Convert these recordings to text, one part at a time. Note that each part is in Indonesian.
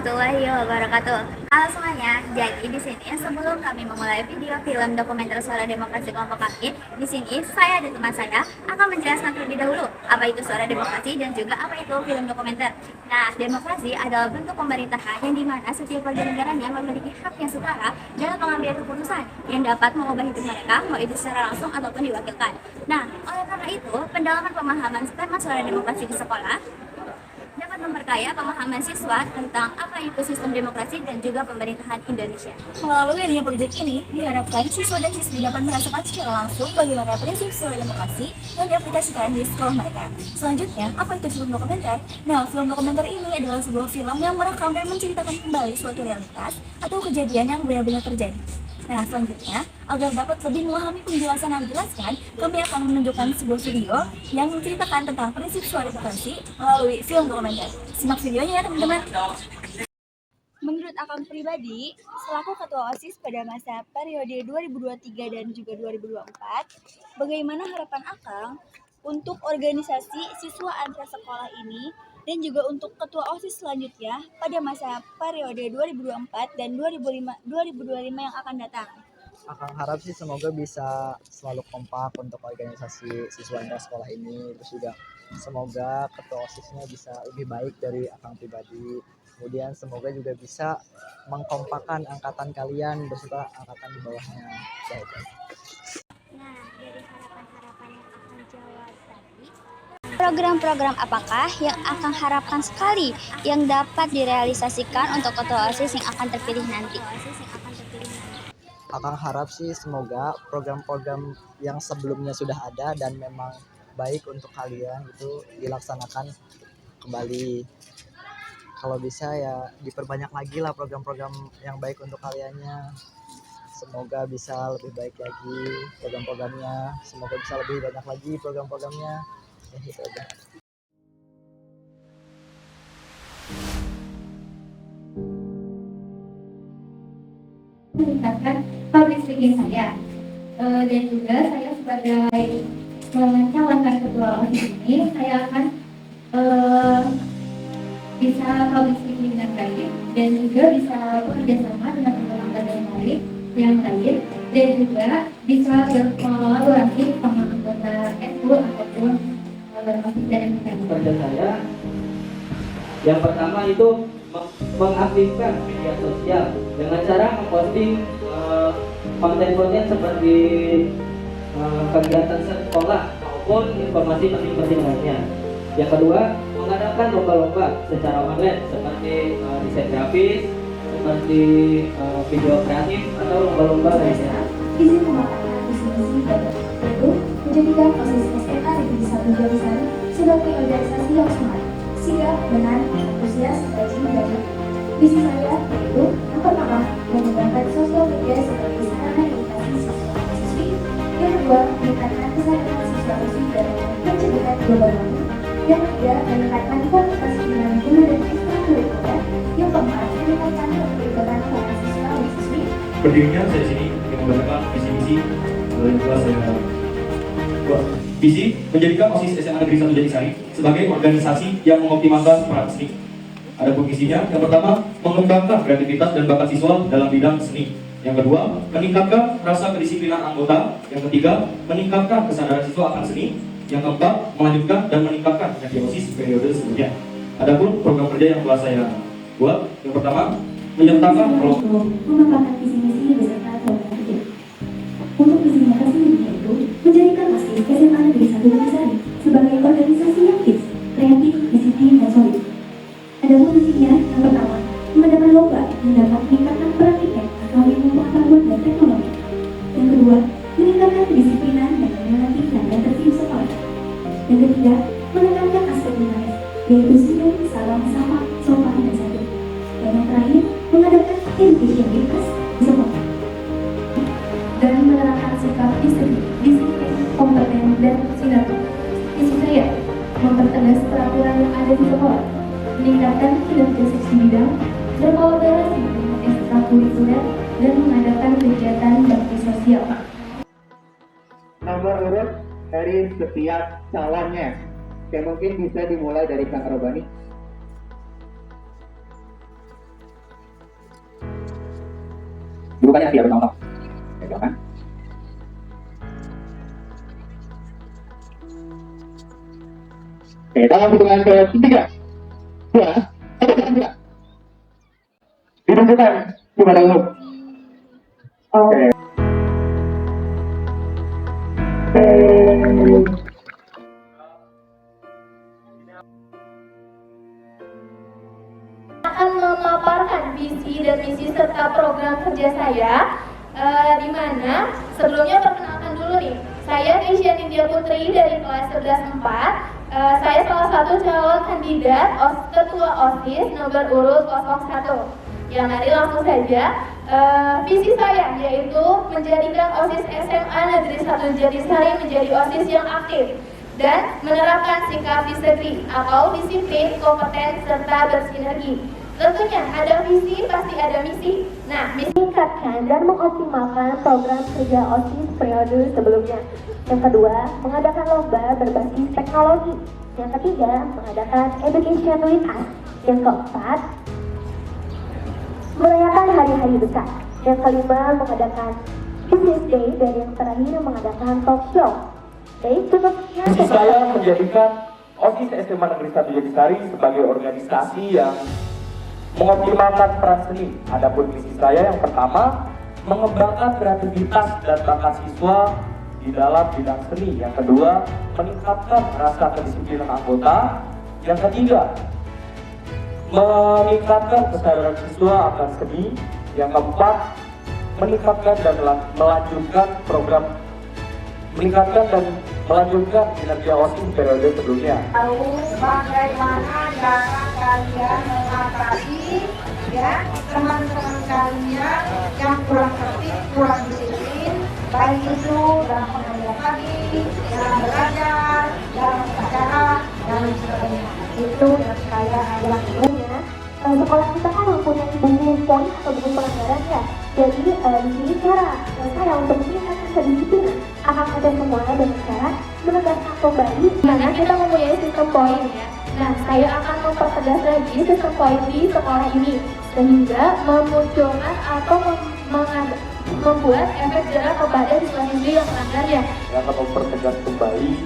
warahmatullahi wabarakatuh. Halo semuanya. Jadi di sini sebelum kami memulai video film dokumenter Suara Demokrasi kelompok kami, di sini saya dan teman saya akan menjelaskan terlebih dahulu apa itu Suara Demokrasi dan juga apa itu film dokumenter. Nah, demokrasi adalah bentuk pemerintahan yang dimana setiap warga negaranya memiliki hak yang setara dalam mengambil keputusan yang dapat mengubah hidup mereka, mau itu secara langsung ataupun diwakilkan. Nah, oleh karena itu, pendalaman pemahaman tema Suara Demokrasi di sekolah dapat memperkaya pemahaman siswa tentang apa itu sistem demokrasi dan juga pemerintahan Indonesia. Melalui adanya proyek ini, diharapkan siswa dan siswi dapat merasakan secara langsung bagaimana prinsip suara demokrasi yang diaplikasikan di sekolah mereka. Selanjutnya, apa itu film dokumenter? Nah, film dokumenter ini adalah sebuah film yang merekam dan menceritakan kembali suatu realitas atau kejadian yang benar-benar terjadi. Nah, selanjutnya, agar dapat lebih memahami penjelasan yang dijelaskan, kami akan menunjukkan sebuah video yang menceritakan tentang prinsip suara demokrasi melalui film dokumenter. Simak videonya ya, teman-teman. Menurut Akang pribadi, selaku Ketua OSIS pada masa periode 2023 dan juga 2024, bagaimana harapan Akang untuk organisasi siswa antar sekolah ini dan juga untuk Ketua OSIS selanjutnya pada masa periode 2024 dan 2025 yang akan datang? Akang harap sih semoga bisa selalu kompak untuk organisasi siswa antar sekolah ini, terus juga semoga ketua OSISnya bisa lebih baik dari Akang pribadi. Kemudian semoga juga bisa mengkompakan angkatan kalian beserta angkatan di bawahnya. Baik. Nah, dari harapan-harapan yang akan jawab tadi, Program-program apakah yang akan harapkan sekali yang dapat direalisasikan untuk ketua OSIS yang akan terpilih nanti? Akang harap sih semoga program-program yang sebelumnya sudah ada dan memang baik untuk kalian itu dilaksanakan kembali. Kalau bisa ya diperbanyak lagi lah program-program yang baik untuk kaliannya. Semoga bisa lebih baik lagi program-programnya. Semoga bisa lebih banyak lagi program-programnya. Ya gitu aja. Meningkatkan public speaking saya, dan juga saya sebagai calonkan ketua OSIS ini, saya akan bisa public speaking dengan baik dan juga bisa bekerja sama dengan teman-teman yang lain dan juga bisa berkolaborasi sama anggota SU ataupun OSIS dan MPM. Kerja saya yang pertama itu mengaktifkan media sosial dengan cara memposting konten-konten seperti kegiatan sekolah maupun informasi penting-penting lainnya. Yang kedua, mengadakan lomba-lomba secara online seperti desain grafis, seperti video kreatif atau lomba-lomba lainnya. Izin mengatakan visi-misi dan itu menjadikan OSIS SMA Negeri 1 Jalisari sebagai organisasi yang smart, sigap, benar, antusias, rajin, dan visi saya yaitu yang pertama, mengembangkan sosial media sebagai sarana edukasi siswa dan siswi. Yang kedua, meningkatkan kesadaran siswa siswi dalam pencegahan global warming. Yang ketiga, meningkatkan kualitas pendidikan guru dan ekstrakurikuler. Yang keempat, meningkatkan keterlibatan para siswa dan siswi. Berdirinya saya di sini yang membacakan visi-misi yang telah saya buat. Visi menjadikan OSIS SMA Negeri 1 Jalisari sebagai organisasi yang mengoptimalkan peran seni. Adapun visinya, yang pertama, mengembangkan kreativitas dan bakat siswa dalam bidang seni. Yang kedua, meningkatkan rasa kedisiplinan anggota. Yang ketiga, meningkatkan kesadaran siswa akan seni. Yang keempat, melanjutkan dan meningkatkan kinerja OSIS periode sebelumnya. Adapun program kerja yang telah saya buat, yang pertama, menyertakan mengembangkan visi-misi beserta program kerja. Untuk visi misi yaitu menjadikan OSIS SMA Negeri 1 Jalisari sebagai organisasi yang fix, kreatif, disiplin, dan solid. Adapun misinya, yang pertama, mengadakan lomba yang dapat meningkatkan peran tiket atau ilmu pengetahuan dan teknologi. Yang kedua, meningkatkan kedisiplinan dan menangani dan tertib sekolah. Yang ketiga, menekankan aspek humanis, yaitu senyum, salam, sama, sopan, dan santun. Dan yang terakhir, mengadakan education di kelas di sekolah. Dan menerapkan sikap disiplin, kompeten, dan sinergi. Visi saya, mempertegas peraturan yang ada di sekolah, meningkatkan kinerja seksi bidang, berkolaborasi dengan ekstrakurikuler, dan mengadakan kegiatan bakti sosial. Nomor urut dari setiap calonnya, yang mungkin bisa dimulai dari Kang Robani. bukannya nanti ya bertahun-tahun. Ya kan? Oke, dalam hitungan ketiga, 2, 1, tidak. Ditunjukkan kepada umum. Oke. Akan memaparkan visi dan misi serta program kerja saya, di mana sebelumnya perkenalkan dulu nih, saya Keisha Nindya Putri dari kelas 11 4. Saya salah satu calon kandidat ketua OSIS nomor urut 01. Yang mari langsung saja, visi saya yaitu menjadikan OSIS SMA Negeri 1 Jatisari menjadi OSIS yang aktif dan menerapkan sikap disiplin atau disiplin, kompeten, serta bersinergi. Tentunya ada visi, pasti ada misi. Nah, misi meningkatkan dan mengoptimalkan program kerja OSIS periode sebelumnya. Yang kedua, mengadakan lomba berbasis teknologi. Yang ketiga, mengadakan education with us. Yang keempat, merayakan hari-hari besar. Yang kelima, mengadakan business day. Dan yang terakhir, mengadakan talk show. Baik, cukupnya. Misi saya menjadikan OSIS SMA Negeri 1 Jatisari sebagai organisasi yang mengoptimalkan peran seni. Adapun misi saya yang pertama, mengembangkan kreativitas dan bakat siswa di dalam bidang seni. Yang kedua, meningkatkan rasa kedisiplinan anggota. Yang ketiga, meningkatkan kesadaran siswa akan seni. Yang keempat, meningkatkan dan melanjutkan program kinerja OSIS periode sebelumnya. Lalu bagaimana cara kalian mengatasi ya teman-teman kalian yang kurang tertib, kurang disiplin, baik itu dalam pengajian pagi, dalam belajar, dalam upacara, dan lain sebagainya. Itu yang saya lakukan. Sekolah kita kan mempunyai buku poin atau buku pelanggaran ya. Jadi di sini cara saya untuk meningkatkan kedisiplinan akan ada semua dengan cara menegaskan kembali. Karena kita mempunyai sistem poin ya. Nah, saya akan mempertegas lagi sistem poin di sekolah ini sehingga memunculkan atau membuat efek jerah kepada siswa-siswi yang melanggarnya. Yang akan mempertegas kembali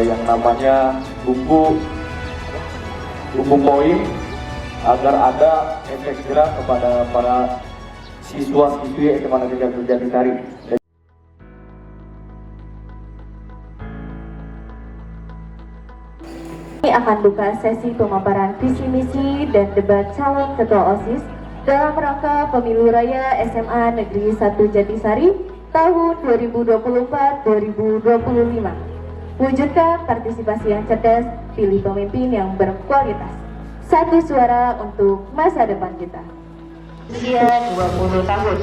yang namanya buku poin agar ada efek jerah kepada para siswa-siswi SMA Negeri 1 Jatisari. Ini akan buka sesi pemaparan visi misi dan debat calon ketua OSIS dalam rangka Pemilu Raya SMA Negeri 1 Jatisari tahun 2024-2025. Wujudkan partisipasi yang cerdas, pilih pemimpin yang berkualitas. Satu suara untuk masa depan kita. Usia 20 tahun.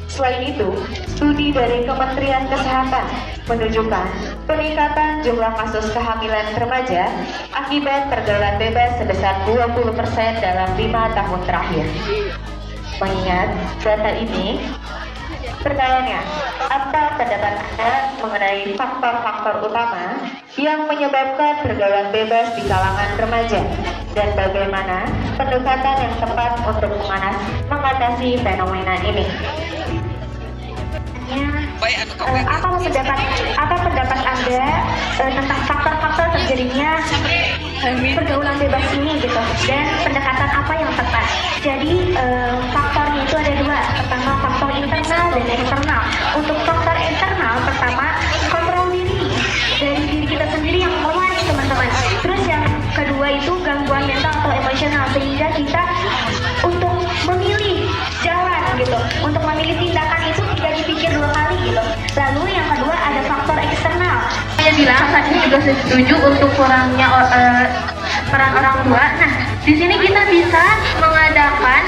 Selain itu, studi dari Kementerian Kesehatan menunjukkan peningkatan jumlah kasus kehamilan remaja akibat pergaulan bebas sebesar 20% dalam 5 tahun terakhir. Mengingat data ini, pertanyaannya, apa pendapat Anda mengenai faktor-faktor utama yang menyebabkan pergaulan bebas di kalangan remaja? Dan bagaimana pendekatan yang tepat untuk mengatasi fenomena ini? Apa pendapat Anda tentang faktor-faktor terjadinya pergaulan bebas ini gitu, dan pendekatan apa yang tepat? Jadi faktornya itu ada dua. Pertama, faktor internal dan eksternal. Untuk faktor internal, pertama kontrol diri dari diri kita sendiri yang lemah nih teman-teman. Terus yang kedua itu gangguan mental atau emosional, sehingga kita untuk memilih jalan gitu, untuk memilih tindakan itu tidak dipikir dua kali gitu. Lalu yang kedua ada faktor eksternal. Saya bilang saat ini juga setuju untuk kurangnya peran orang tua. Nah, di sini kita bisa mengadakan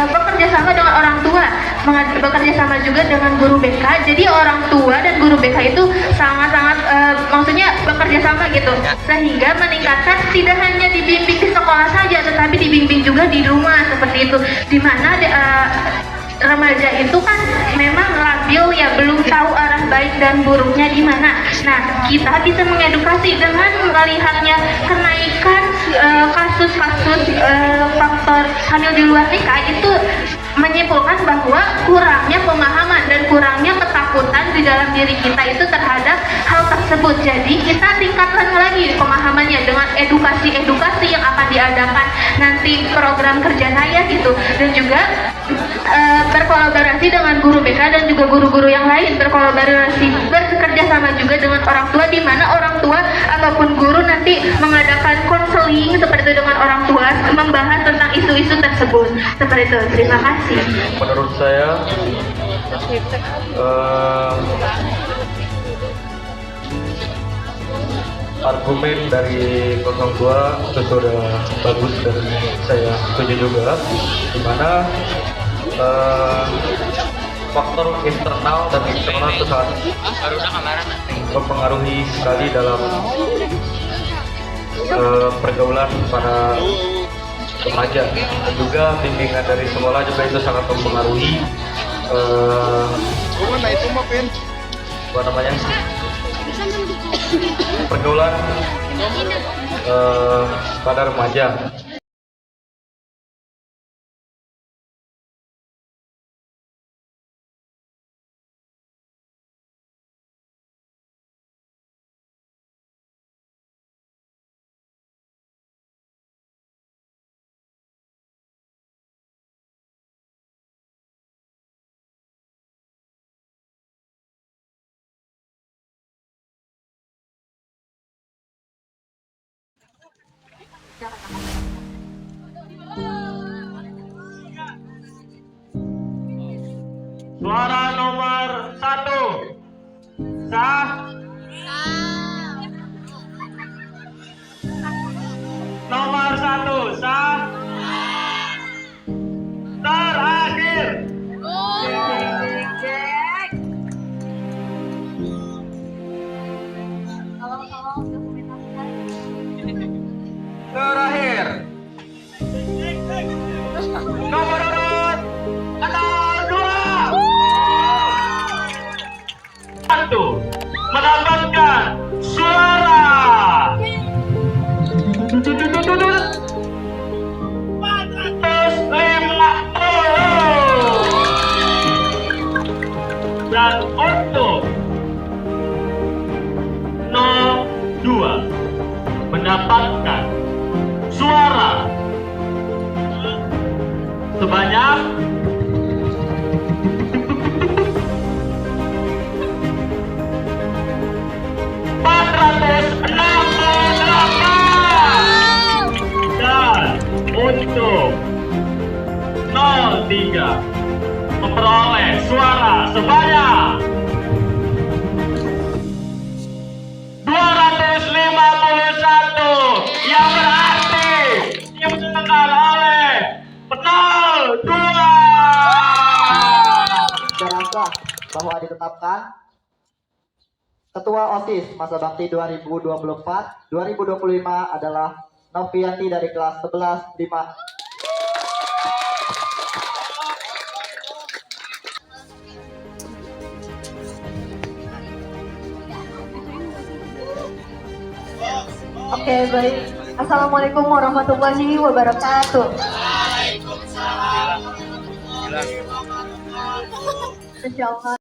bekerja sama dengan orang tua, bekerja sama juga dengan guru BK. Jadi orang tua dan guru BK itu sangat-sangat maksudnya bekerja sama gitu, sehingga meningkatkan tidak hanya dibimbing di sekolah saja, tetapi dibimbing juga di rumah seperti itu. Dimana remaja itu kan memang labil ya, belum tahu arah baik dan buruknya di mana. Nah, kita bisa mengedukasi dengan melihatnya kenaikan kasus-kasus faktor hamil di luar nikah itu menyimpulkan bahwa kurangnya pemahaman dan kurangnya ketakutan di dalam diri kita itu terhadap hal tersebut. Jadi kita tingkatkan lagi pemahamannya dengan edukasi-edukasi yang akan diadakan nanti program kerja saya gitu, dan juga berkolaborasi dengan guru BK dan juga guru-guru yang lain, bekerja sama juga dengan orang tua, di mana orang tua ataupun guru nanti mengadakan konseling seperti itu dengan orang tua, membahas tentang isu-isu tersebut. Seperti itu. Terima kasih. Menurut saya argumen dari 02 itu sudah bagus dan saya setuju juga, di mana faktor internal dan eksternal itu sangat mempengaruhi sekali dalam pergaulan para remaja, dan juga bimbingan dari sekolah juga itu sangat mempengaruhi apa namanya, pergaulan pada remaja. Suara nomor 1 sah. Nomor 1 sah. Terakhir. Terakhir. Nomor urut 02. Satu mendapatkan suara 450, dan untuk 02 mendapatkan suara sebanyak 468, dan untuk 03 memperoleh suara sebanyak 251, yang berarti dimenangkan oleh 02. Secara sah bahwa ditetapkan Ketua OSIS Masa Bakti 2024-2025 adalah Novianti dari kelas 11 5. Oke, baik. Assalamualaikum warahmatullahi wabarakatuh. Insyaallah.